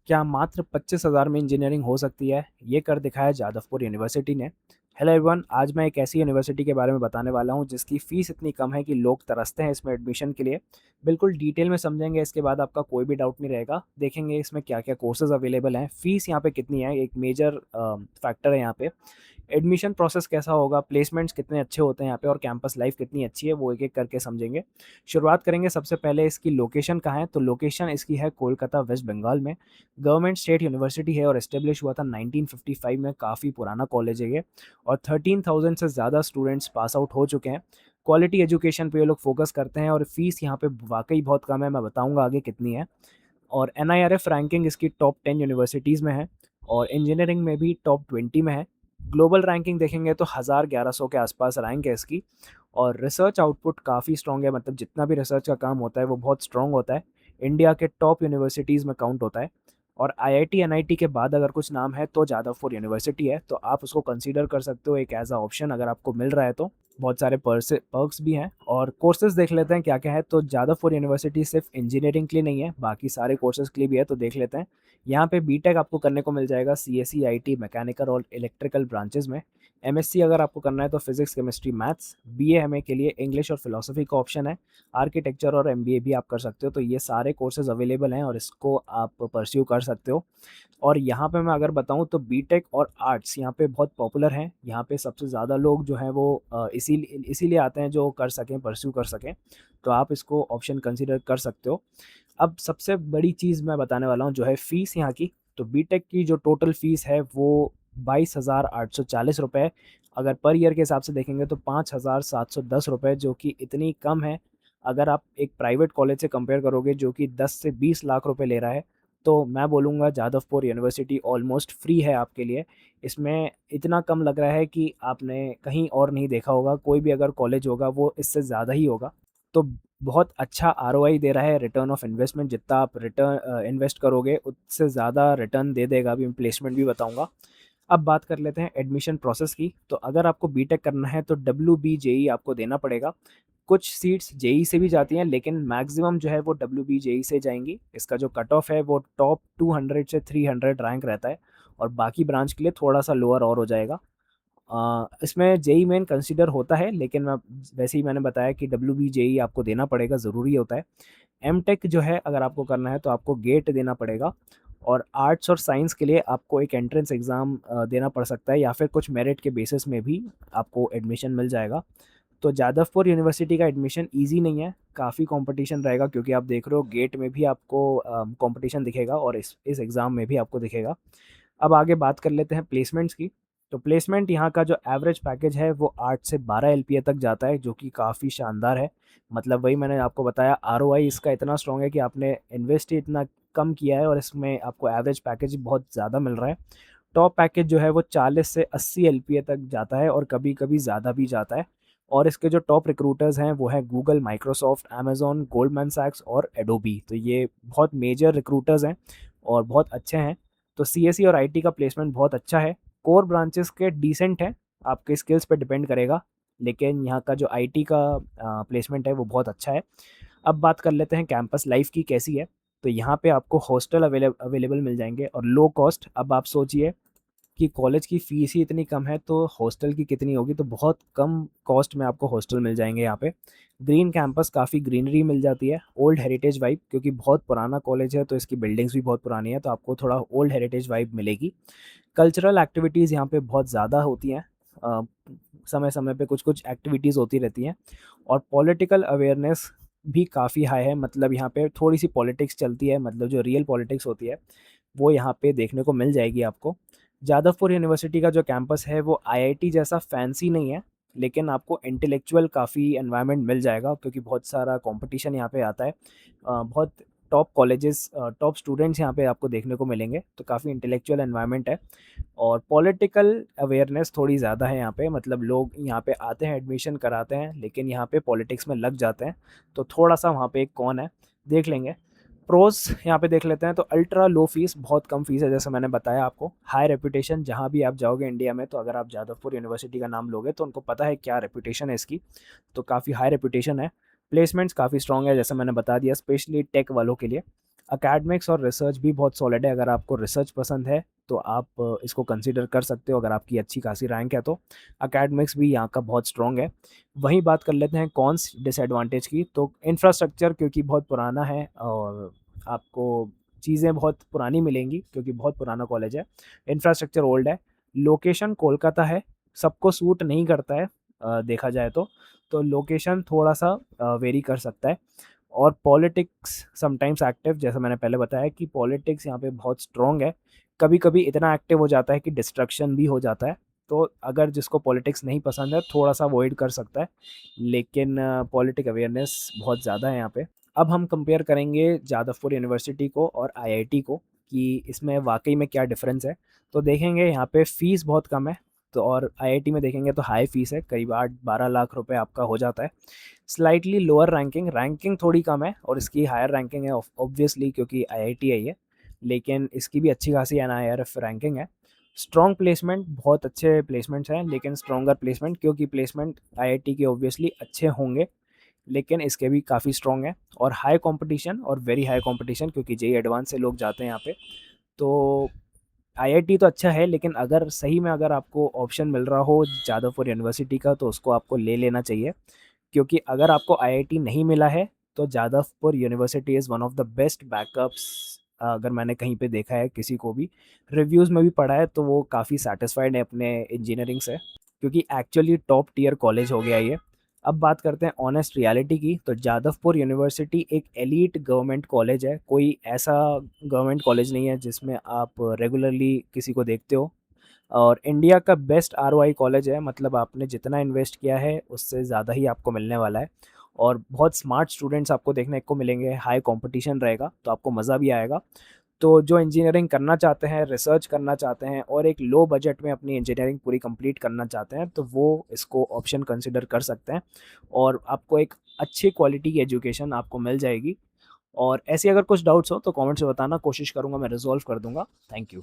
क्या मात्र 25,000 में इंजीनियरिंग हो सकती है? ये कर दिखाया जादवपुर यूनिवर्सिटी ने। हेलो एवरीवन, आज मैं एक ऐसी यूनिवर्सिटी के बारे में बताने वाला हूँ जिसकी फ़ीस इतनी कम है कि लोग तरसते हैं इसमें एडमिशन के लिए। बिल्कुल डिटेल में समझेंगे, इसके बाद आपका कोई भी डाउट नहीं रहेगा। देखेंगे इसमें क्या-क्या कोर्सेज़ अवेलेबल हैं, फ़ीस यहाँ पे कितनी है, एक मेजर फैक्टर है यहाँ पे। एडमिशन प्रोसेस कैसा होगा, प्लेसमेंट्स कितने अच्छे होते हैं यहाँ पे और कैंपस लाइफ कितनी अच्छी है, वो एक-एक करके समझेंगे। शुरुआत करेंगे सबसे पहले इसकी लोकेशन कहाँ है, तो लोकेशन इसकी है कोलकाता, वेस्ट बंगाल में। गवर्नमेंट स्टेट यूनिवर्सिटी है और एस्टेब्लिश हुआ था 1955 में, काफ़ी पुराना कॉलेज है ये और 13,000 से ज़्यादा स्टूडेंट्स पास आउट हो चुके हैं। क्वालिटी एजुकेशन पे ये लोग फोकस करते हैं और फीस यहाँ पे वाक़ई बहुत कम है, मैं बताऊँगा आगे कितनी है। और एनआईआरएफ रैंकिंग इसकी टॉप 10 यूनिवर्सिटीज़ में है और इंजीनियरिंग में भी टॉप 20 में है। ग्लोबल रैंकिंग देखेंगे तो 1000-1100 के आसपास रैंक है इसकी और रिसर्च आउटपुट काफ़ी स्ट्रॉन्ग है, मतलब जितना भी रिसर्च का काम होता है वो बहुत स्ट्रॉन्ग होता है। इंडिया के टॉप यूनिवर्सिटीज़ में काउंट होता है और आईआईटी, एनआईटी के बाद अगर कुछ नाम है तो जादवपुर यूनिवर्सिटी है, तो आप उसको कंसीडर कर सकते हो एक एज़ अ ऑप्शन अगर आपको मिल रहा है तो। बहुत सारे पर्क्स भी हैं और कोर्सेज़ देख लेते हैं क्या-क्या है। तो जादवपुर यूनिवर्सिटी सिर्फ इंजीनियरिंग के लिए नहीं है, बाकी सारे कोर्सेज़ के लिए भी है, तो देख लेते हैं। यहाँ पे बीटेक आपको करने को मिल जाएगा सीएसई, आईटी, मैकेनिकल और इलेक्ट्रिकल ब्रांचेज़ में। एमएससी अगर आपको करना है तो physics, chemistry, maths. BA MA के लिए इंग्लिश और फिलॉसफी का ऑप्शन है। आर्किटेक्चर और एमबीए भी आप कर सकते हो, तो ये सारे कोर्सेज़ अवेलेबल हैं और इसको आप परस्यू कर सकते हो। और यहाँ पे मैं अगर बताऊँ तो बीटेक और आर्ट्स यहाँ पे बहुत पॉपुलर हैं। यहाँ पे सबसे ज़्यादा लोग जो हैं वो इसीलिए आते हैं जो कर सकें, परस्यू कर सकें। तो आप इसको ऑप्शन कंसीडर कर सकते हो। अब सबसे बड़ी चीज़ मैं बताने वाला हूँ जो है फ़ीस यहाँ की। तो बीटेक की जो टोटल फ़ीस है वो 22,840 रुपए, अगर पर ईयर के हिसाब से देखेंगे तो 5,710 रुपए, जो कि इतनी कम है। अगर आप एक प्राइवेट कॉलेज से कंपेयर करोगे जो कि 10 से 20 लाख रुपए ले रहा है, तो मैं बोलूँगा जादवपुर यूनिवर्सिटी ऑलमोस्ट फ्री है आपके लिए। इसमें इतना कम लग रहा है कि आपने कहीं और नहीं देखा होगा, कोई भी अगर कॉलेज होगा वो इससे ज़्यादा ही होगा। तो बहुत अच्छा आरओआई दे रहा है, रिटर्न ऑफ इन्वेस्टमेंट, जितना आप इन्वेस्ट करोगे उससे ज़्यादा रिटर्न दे देगा। अभी मैं प्लेसमेंट भी बताऊँगा। अब बात कर लेते हैं एडमिशन प्रोसेस की। तो अगर आपको बीटेक करना है तो डब्ल्यूबी आपको देना पड़ेगा। कुछ सीट्स जेईई से भी जाती हैं, लेकिन मैक्सिमम जो है वो डब्ल्यूबी से जाएँगी। इसका जो कट ऑफ है वो टॉप 200 से 300 रैंक रहता है और बाकी ब्रांच के लिए थोड़ा-सा लोअर और हो जाएगा। इसमें जेईई मेन कंसीडर होता है, लेकिन मैं वैसे ही मैंने बताया कि डब्ल्यूबी आपको देना पड़ेगा, ज़रूरी होता है। एमटेक जो है अगर आपको करना है तो आपको गेट देना पड़ेगा और आर्ट्स और साइंस के लिए आपको एक एंट्रेंस एग्ज़ाम देना पड़ सकता है या फिर कुछ मेरिट के बेसिस में भी आपको एडमिशन मिल जाएगा। तो जादवपुर यूनिवर्सिटी का एडमिशन ईज़ी नहीं है, काफ़ी कॉम्पिटिशन रहेगा, क्योंकि आप देख रहे हो गेट में भी आपको कॉम्पिटिशन दिखेगा और इस एग्ज़ाम में भी आपको दिखेगा। अब आगे बात कर लेते हैं प्लेसमेंट्स की। तो प्लेसमेंट यहाँ का जो एवरेज पैकेज है वो 8 से 12 एलपीए तक जाता है, जो कि काफ़ी शानदार है। मतलब वही मैंने आपको बताया, आरओआई इसका इतना स्ट्रॉन्ग है कि आपने इन्वेस्ट ही इतना कम किया है और इसमें आपको एवरेज पैकेज बहुत ज़्यादा मिल रहा है। टॉप पैकेज जो है वो 40 से 80 एलपीए तक जाता है और कभी-कभी ज़्यादा भी जाता है। और इसके जो टॉप रिक्रूटर्स हैं वो हैं गूगल, माइक्रोसॉफ्ट, अमेज़न, गोल्डमैन सैक्स और एडोबी। तो ये बहुत मेजर रिक्रूटर्स हैं और बहुत अच्छे हैं। तो सीएसई और आईटी का प्लेसमेंट बहुत अच्छा है। कोर ब्रांचेस के डिसेंट हैं, आपके स्किल्स पे डिपेंड करेगा, लेकिन यहाँ का जो आईटी का प्लेसमेंट है वो बहुत अच्छा है। अब बात कर लेते हैं कैंपस लाइफ की कैसी है। तो यहाँ पे आपको हॉस्टल अवेलेबल मिल जाएंगे और लो कॉस्ट। अब आप सोचिए कि कॉलेज की फ़ीस ही इतनी कम है तो हॉस्टल की कितनी होगी, तो बहुत कम कॉस्ट में आपको हॉस्टल मिल जाएँगे यहाँ पे। ग्रीन कैंपस, काफ़ी ग्रीनरी मिल जाती है। ओल्ड हेरिटेज वाइब, क्योंकि बहुत पुराना कॉलेज है तो इसकी बिल्डिंग्स भी बहुत पुरानी है, तो आपको थोड़ा ओल्ड हेरिटेज वाइब मिलेगी। कल्चरल एक्टिविटीज़ यहाँ पे बहुत ज़्यादा होती हैं। अ, समय-समय पे कुछ-कुछ एक्टिविटीज़ होती रहती हैं और पॉलिटिकल अवेयरनेस भी काफ़ी हाई है। मतलब यहाँ पे थोड़ी-सी पॉलिटिक्स चलती है, मतलब जो रियल पॉलिटिक्स होती है, वो यहाँ पे देखने को मिल जाएगी आपको। जादवपुर यूनिवर्सिटी का जो कैंपस है वो आईआईटी जैसा फैंसी नहीं है, लेकिन आपको इंटेलेक्चुअल काफ़ी एनवायरनमेंट मिल जाएगा, क्योंकि बहुत सारा कॉम्पिटिशन यहाँ पे आता है। बहुत टॉप कॉलेजेस, टॉप स्टूडेंट्स यहाँ पे आपको देखने को मिलेंगे, तो काफ़ी इंटेलेक्चुअल एनवायरनमेंट है। और पॉलिटिकल अवेयरनेस थोड़ी ज़्यादा है यहाँ पे, मतलब लोग यहाँ पे आते हैं, एडमिशन कराते हैं, लेकिन यहाँ पे पॉलिटिक्स में लग जाते हैं, तो थोड़ा-सा वहाँ पे एक कौन है, देख लेंगे। प्रोस यहाँ पे देख लेते हैं। तो अल्ट्रा लो फीस, बहुत कम फीस है, जैसे मैंने बताया आपको। हाई रेपुटेशन, जहाँ भी आप जाओगे इंडिया में, तो अगर आप जादवपुर यूनिवर्सिटी का नाम लोगे तो उनको पता है क्या रेपुटेशन है इसकी, तो काफ़ी हाई रेपुटेशन है। प्लेसमेंट्स काफ़ी स्ट्रॉन्ग है, जैसे मैंने बता दिया, स्पेशली टेक वालों के लिए। एकेडमिक्स और रिसर्च भी बहुत सॉलिड है। अगर आपको रिसर्च पसंद है तो आप इसको कंसीडर कर सकते हो, अगर आपकी अच्छी खासी रैंक है तो। एकेडमिक्स भी यहाँ का बहुत स्ट्रॉन्ग है। वहीं बात कर लेते हैं कॉन्स डिसएडवांटेज की, तो इंफ्रास्ट्रक्चर क्योंकि बहुत पुराना है और आपको चीज़ें बहुत पुरानी मिलेंगी क्योंकि बहुत पुराना कॉलेज है। इंफ्रास्ट्रक्चर ओल्ड है। लोकेशन कोलकाता है, सबको सूट नहीं करता है देखा जाए तो लोकेशन थोड़ा-सा वेरी कर सकता है। और पॉलिटिक्स समटाइम्स एक्टिव, जैसा मैंने पहले बताया कि पॉलिटिक्स यहाँ पे बहुत स्ट्रॉन्ग है। कभी-कभी इतना एक्टिव हो जाता है कि डिस्ट्रक्शन भी हो जाता है। तो अगर जिसको पॉलिटिक्स नहीं पसंद है थोड़ा-सा अवॉइड कर सकता है, लेकिन पॉलिटिक अवेयरनेस बहुत ज़्यादा है यहाँ पे। अब हम कंपेयर करेंगे जादवपुर यूनिवर्सिटी को और आईआईटी को कि इसमें वाक़ई में क्या डिफ़रेंस है। तो देखेंगे यहाँ पे फ़ीस बहुत कम है, तो और आईआईटी में देखेंगे तो हाई फ़ीस है, करीब 8-12 लाख रुपए आपका हो जाता है। स्लाइटली लोअर रैंकिंग, रैंकिंग थोड़ी कम है और इसकी हायर रैंकिंग है ऑब्वियसली क्योंकि आईआईटी है ये, लेकिन इसकी भी अच्छी खासी एनआईआरएफ रैंकिंग है। स्ट्रॉन्ग प्लेसमेंट, बहुत अच्छे प्लेसमेंट्स हैं, लेकिन स्ट्रॉन्गर प्लेसमेंट क्योंकि प्लेसमेंट आईआईटी के ऑब्वियसली अच्छे होंगे, लेकिन इसके भी काफ़ी स्ट्रॉन्ग है। और हाई कंपटीशन और वेरी हाई कंपटीशन क्योंकि जेईई एडवांस से लोग जाते हैं यहाँ पे। तो आईआईटी तो अच्छा है, लेकिन अगर सही में अगर आपको ऑप्शन मिल रहा हो जादवपुर यूनिवर्सिटी का तो उसको आपको ले लेना चाहिए, क्योंकि अगर आपको आईआईटी नहीं मिला है तो Jadavpur university is one of the best backups. अगर मैंने कहीं पे देखा है किसी को भी रिव्यूज़ में भी पढ़ा है तो वो काफ़ी सेटिस्फाइड है अपने इंजीनियरिंग से, क्योंकि एक्चुअली टॉप टियर कॉलेज हो गया ये। अब बात करते हैं ऑनेस्ट रियलिटी की, तो जादवपुर यूनिवर्सिटी एक एलीट गवर्नमेंट कॉलेज है। कोई ऐसा गवर्नमेंट कॉलेज नहीं है जिसमें आप रेगुलरली किसी को देखते हो। और इंडिया का बेस्ट आरओआई कॉलेज है, मतलब आपने जितना इन्वेस्ट किया है उससे ज़्यादा ही आपको मिलने वाला है। और बहुत स्मार्ट स्टूडेंट्स आपको देखने को मिलेंगे, हाई कंपटीशन रहेगा तो आपको मज़ा भी आएगा। तो जो इंजीनियरिंग करना चाहते हैं, रिसर्च करना चाहते हैं और एक लो बजट में अपनी इंजीनियरिंग पूरी कंप्लीट करना चाहते हैं तो वो इसको ऑप्शन कंसिडर कर सकते हैं और आपको एक अच्छी क्वालिटी की एजुकेशन आपको मिल जाएगी। और ऐसी अगर कुछ डाउट्स हो तो कमेंट्स में बताना, कोशिश करूँगा मैं रिज़ॉल्व कर दूँगा। Thank you.